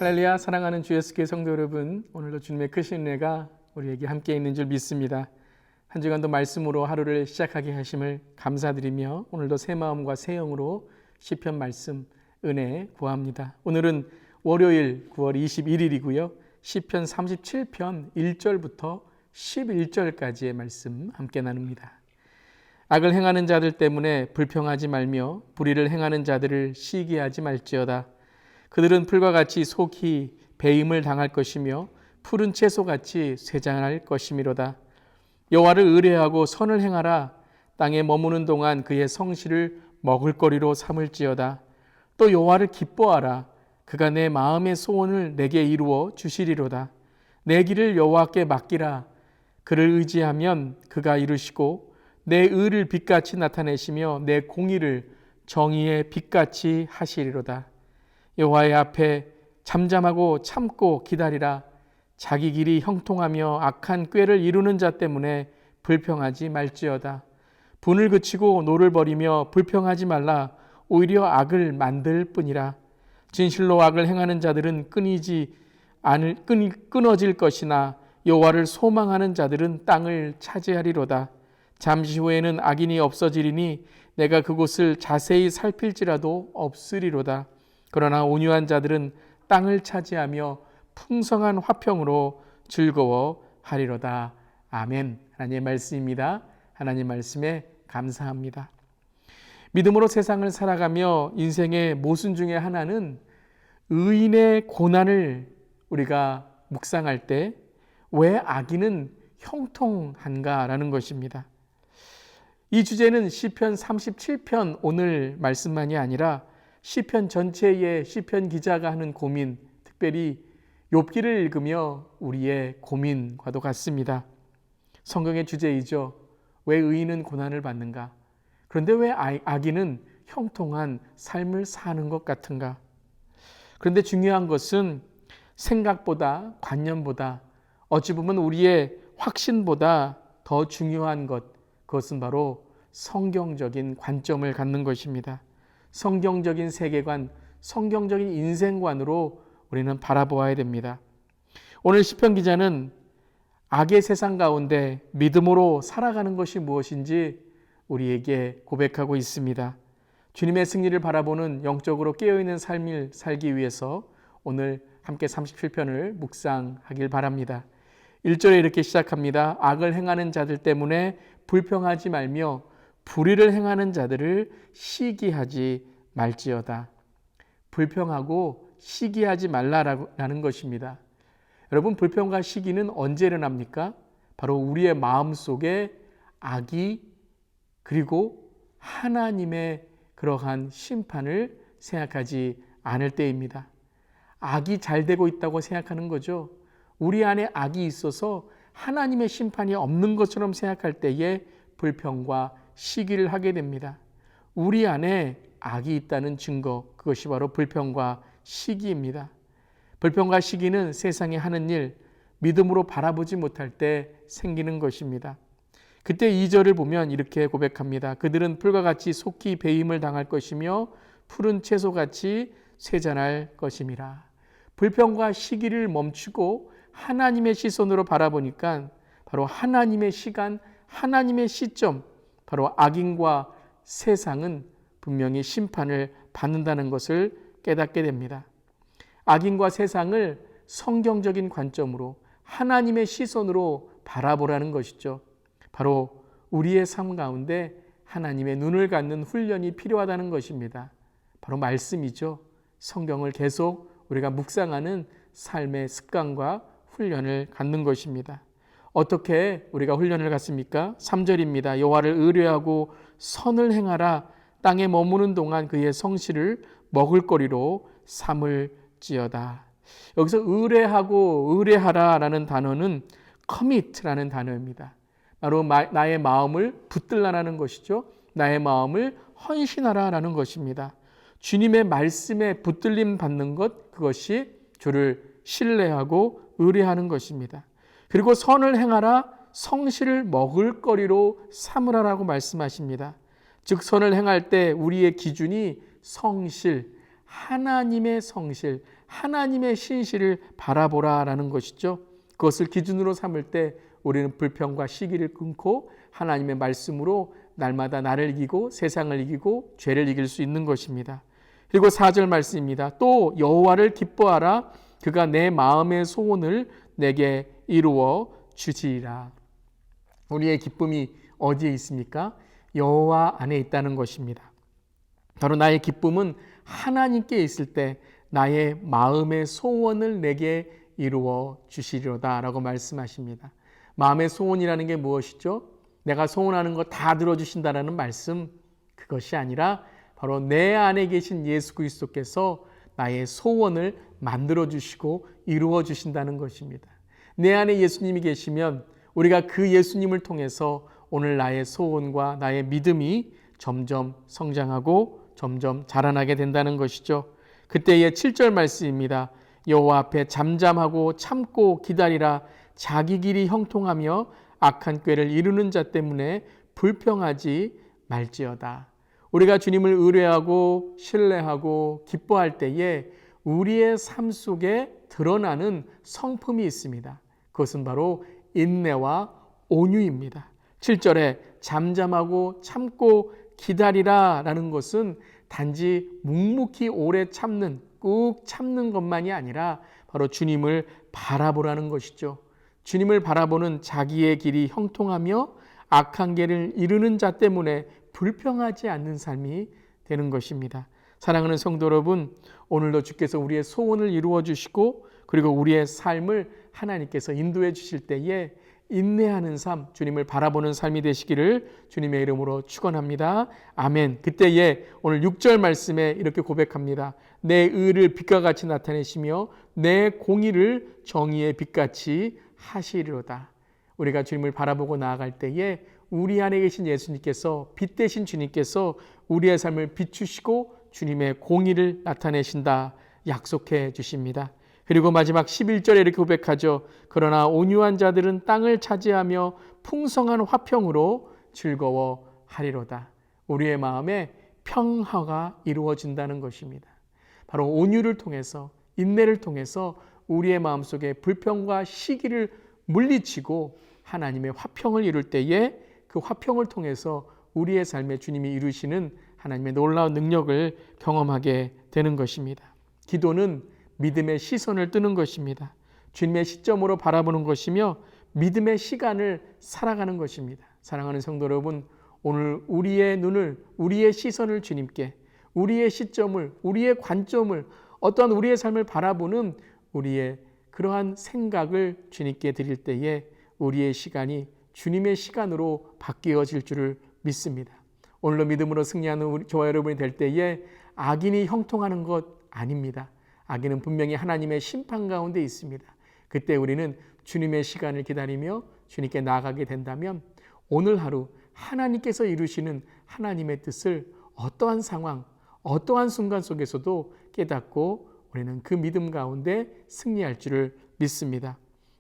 할렐루야. 사랑하는 주 예수교회 성도 여러분, 오늘도 주님의 크신 은혜가 우리에게 함께 있는 줄 믿습니다. 한 주간도 말씀으로 하루를 시작하게 하심을 감사드리며 오늘도 새 마음과 새 영으로 시편 말씀 은혜 구합니다. 오늘은 월요일 9월 21일이고요. 시편 37편 1절부터 11절까지의 말씀 함께 나눕니다. 악을 행하는 자들 때문에 불평하지 말며 불의를 행하는 자들을 시기하지 말지어다. 그들은 풀과 같이 속히 배임을 당할 것이며 푸른 채소같이 쇠잔할 것이미로다. 여호와를 의뢰하고 선을 행하라. 땅에 머무는 동안 그의 성실을 먹을거리로 삼을지어다. 또 여호와를 기뻐하라. 그가 내 마음의 소원을 내게 이루어 주시리로다. 내 길을 여호와께 맡기라. 그를 의지하면 그가 이루시고 내 의를 빛같이 나타내시며 내 공의를 정의의 빛같이 하시리로다. 여호와의 앞에 잠잠하고 참고 기다리라. 자기 길이 형통하며 악한 꾀를 이루는 자 때문에 불평하지 말지어다. 분을 그치고 노를 버리며 불평하지 말라. 오히려 악을 만들 뿐이라. 진실로 악을 행하는 자들은 끊어질 것이나 여호와를 소망하는 자들은 땅을 차지하리로다. 잠시 후에는 악인이 없어지리니 내가 그곳을 자세히 살필지라도 없으리로다. 그러나 온유한 자들은 땅을 차지하며 풍성한 화평으로 즐거워하리로다. 아멘. 하나님의 말씀입니다. 하나님 말씀에 감사합니다. 믿음으로 세상을 살아가며 인생의 모순 중에 하나는 의인의 고난을 우리가 묵상할 때 왜 악인은 형통한가라는 것입니다. 이 주제는 시편 37편 오늘 말씀만이 아니라 시편 전체의 시편 기자가 하는 고민, 특별히 욥기를 읽으며 우리의 고민과도 같습니다. 성경의 주제이죠. 왜 의인은 고난을 받는가? 그런데 왜 악인은 형통한 삶을 사는 것 같은가? 그런데 중요한 것은 생각보다, 관념보다, 어찌 보면 우리의 확신보다 더 중요한 것, 그것은 바로 성경적인 관점을 갖는 것입니다. 성경적인 세계관, 성경적인 인생관으로 우리는 바라보아야 됩니다. 오늘 시편 기자는 악의 세상 가운데 믿음으로 살아가는 것이 무엇인지 우리에게 고백하고 있습니다. 주님의 승리를 바라보는 영적으로 깨어있는 삶을 살기 위해서 오늘 함께 37편을 묵상하길 바랍니다. 1절에 이렇게 시작합니다. 악을 행하는 자들 때문에 불평하지 말며 불의를 행하는 자들을 시기하지 말지어다. 불평하고 시기하지 말라라는 것입니다. 여러분, 불평과 시기는 언제 일어납니까? 바로 우리의 마음속에 악이 그리고 하나님의 그러한 심판을 생각하지 않을 때입니다. 악이 잘 되고 있다고 생각하는 거죠. 우리 안에 악이 있어서 하나님의 심판이 없는 것처럼 생각할 때에 불평과 시기를 하게 됩니다. 우리 안에 악이 있다는 증거, 그것이 바로 불평과 시기입니다. 불평과 시기는 세상에 하는 일, 믿음으로 바라보지 못할 때 생기는 것입니다. 그때 2절을 보면 이렇게 고백합니다. 그들은 풀과 같이 속히 배임을 당할 것이며 푸른 채소같이 쇠잔할 것임이라. 불평과 시기를 멈추고 하나님의 시선으로 바라보니까 바로 하나님의 시간, 하나님의 시점, 바로 악인과 세상은 분명히 심판을 받는다는 것을 깨닫게 됩니다. 악인과 세상을 성경적인 관점으로 하나님의 시선으로 바라보라는 것이죠. 바로 우리의 삶 가운데 하나님의 눈을 갖는 훈련이 필요하다는 것입니다. 바로 말씀이죠. 성경을 계속 우리가 묵상하는 삶의 습관과 훈련을 갖는 것입니다. 어떻게 우리가 훈련을 갖습니까? 3절입니다. 여호와를 의뢰하고 선을 행하라. 땅에 머무는 동안 그의 성실을 먹을거리로 삼을지어다. 여기서 의뢰하고 의뢰하라라는 단어는 commit라는 단어입니다. 바로 나의 마음을 붙들라라는 것이죠. 나의 마음을 헌신하라라는 것입니다. 주님의 말씀에 붙들림 받는 것, 그것이 주를 신뢰하고 의뢰하는 것입니다. 그리고 선을 행하라, 성실을 먹을거리로 삼으라라고 말씀하십니다. 즉 선을 행할 때 우리의 기준이 성실, 하나님의 성실, 하나님의 신실을 바라보라라는 것이죠. 그것을 기준으로 삼을 때 우리는 불평과 시기를 끊고 하나님의 말씀으로 날마다 나를 이기고 세상을 이기고 죄를 이길 수 있는 것입니다. 그리고 4절 말씀입니다. 또 여호와를 기뻐하라. 그가 내 마음의 소원을 내게 이루어 주시리라. 우리의 기쁨이 어디에 있습니까? 여호와 안에 있다는 것입니다. 바로 나의 기쁨은 하나님께 있을 때 나의 마음의 소원을 내게 이루어 주시리로다 라고 말씀하십니다. 마음의 소원이라는 게 무엇이죠? 내가 소원하는 거 다 들어주신다라는 말씀, 그것이 아니라 바로 내 안에 계신 예수 그리스도께서 나의 소원을 만들어 주시고 이루어 주신다는 것입니다. 내 안에 예수님이 계시면 우리가 그 예수님을 통해서 오늘 나의 소원과 나의 믿음이 점점 성장하고 점점 자라나게 된다는 것이죠. 그때의 7절 말씀입니다. 여호와 앞에 잠잠하고 참고 기다리라. 자기 길이 형통하며 악한 꾀를 이루는 자 때문에 불평하지 말지어다. 우리가 주님을 의뢰하고 신뢰하고 기뻐할 때에 우리의 삶 속에 드러나는 성품이 있습니다. 그것은 바로 인내와 온유입니다. 7절에 잠잠하고 참고 기다리라 라는 것은 단지 묵묵히 오래 참는, 꾹 참는 것만이 아니라 바로 주님을 바라보라는 것이죠. 주님을 바라보는 자기의 길이 형통하며 악한 길을 이루는 자 때문에 불평하지 않는 삶이 되는 것입니다. 사랑하는 성도 여러분, 오늘도 주께서 우리의 소원을 이루어 주시고 그리고 우리의 삶을 하나님께서 인도해 주실 때에 인내하는 삶, 주님을 바라보는 삶이 되시기를 주님의 이름으로 축원합니다. 아멘. 그때에 오늘 6절 말씀에 이렇게 고백합니다. 내 의를 빛과 같이 나타내시며 내 공의를 정의의 빛같이 하시리로다. 우리가 주님을 바라보고 나아갈 때에 우리 안에 계신 예수님께서, 빛 되신 주님께서 우리의 삶을 비추시고 주님의 공의를 나타내신다 약속해 주십니다. 그리고 마지막 11절에 이렇게 고백하죠. 그러나 온유한 자들은 땅을 차지하며 풍성한 화평으로 즐거워하리로다. 우리의 마음에 평화가 이루어진다는 것입니다. 바로 온유를 통해서, 인내를 통해서 우리의 마음속에 불평과 시기를 물리치고 하나님의 화평을 이룰 때에 그 화평을 통해서 우리의 삶에 주님이 이루시는 하나님의 놀라운 능력을 경험하게 되는 것입니다. 기도는 믿음의 시선을 뜨는 것입니다. 주님의 시점으로 바라보는 것이며 믿음의 시간을 살아가는 것입니다. 사랑하는 성도 여러분, 오늘 우리의 눈을, 우리의 시선을 주님께, 우리의 시점을, 우리의 관점을, 어떠한 우리의 삶을 바라보는 우리의 그러한 생각을 주님께 드릴 때에 우리의 시간이 주님의 시간으로 바뀌어질 줄을 믿습니다. 오늘도 믿음으로 승리하는 저와 여러분이 될 때에 악인이 형통하는 것 아닙니다. 악인은 분명히 하나님의 심판 가운데 있습니다. 그때 우리는 주님의 시간을 기다리며 주님께 나아가게 된다면 오늘 하루 하나님께서 이루시는 하나님의 뜻을 어떠한 상황, 어떠한 순간 속에서도 깨닫고 우리는 그 믿음 가운데 승리할 줄을 믿습니다.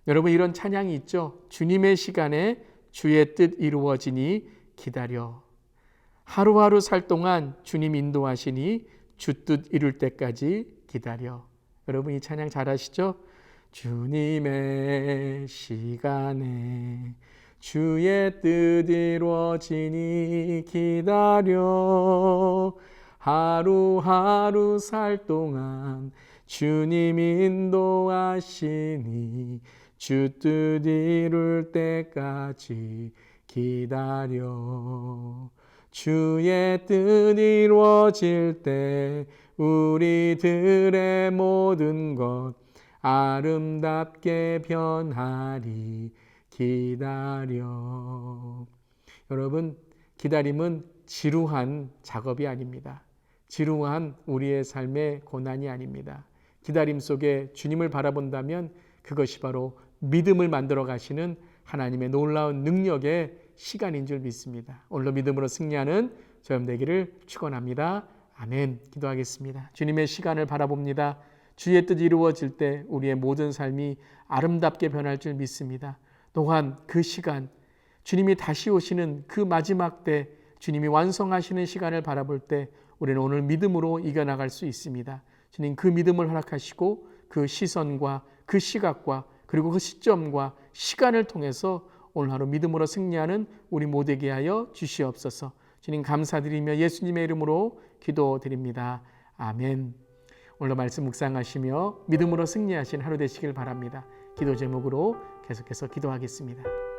여러분, 이런 찬양이 있죠. 주님의 시간에 주의 뜻 이루어지니 기다려. 하루하루 살 동안 주님 인도하시니 주 뜻 이룰 때까지 기다려. 여러분, 이 찬양 잘 아시죠? 주님의 시간에 주의 뜻 이루어지니 기다려. 하루하루 살 동안 주님 인도하시니 주 뜻 이룰 때까지 기다려. 주의 뜻 이루어질 때 우리들의 모든 것 아름답게 변하리. 기다려. 여러분, 기다림은 지루한 작업이 아닙니다. 지루한 우리의 삶의 고난이 아닙니다. 기다림 속에 주님을 바라본다면 그것이 바로 믿음을 만들어 가시는 하나님의 놀라운 능력의 시간인 줄 믿습니다. 오늘도 믿음으로 승리하는 저염 되기를 축원합니다. 아멘. 기도하겠습니다. 주님의 시간을 바라봅니다. 주의 뜻 이루어질 때 우리의 모든 삶이 아름답게 변할 줄 믿습니다. 또한 그 시간, 주님이 다시 오시는 그 마지막 때, 주님이 완성하시는 시간을 바라볼 때 우리는 오늘 믿음으로 이겨나갈 수 있습니다. 주님 그 믿음을 허락하시고 그 시선과 그 시각과 그리고 그 시점과 시간을 통해서 오늘 하루 믿음으로 승리하는 우리 모두에게 하여 주시옵소서. 주님 감사드리며 예수님의 이름으로 기도드립니다. 아멘. 오늘도 말씀 묵상하시며 믿음으로 승리하신 하루 되시길 바랍니다. 기도 제목으로 계속해서 기도하겠습니다.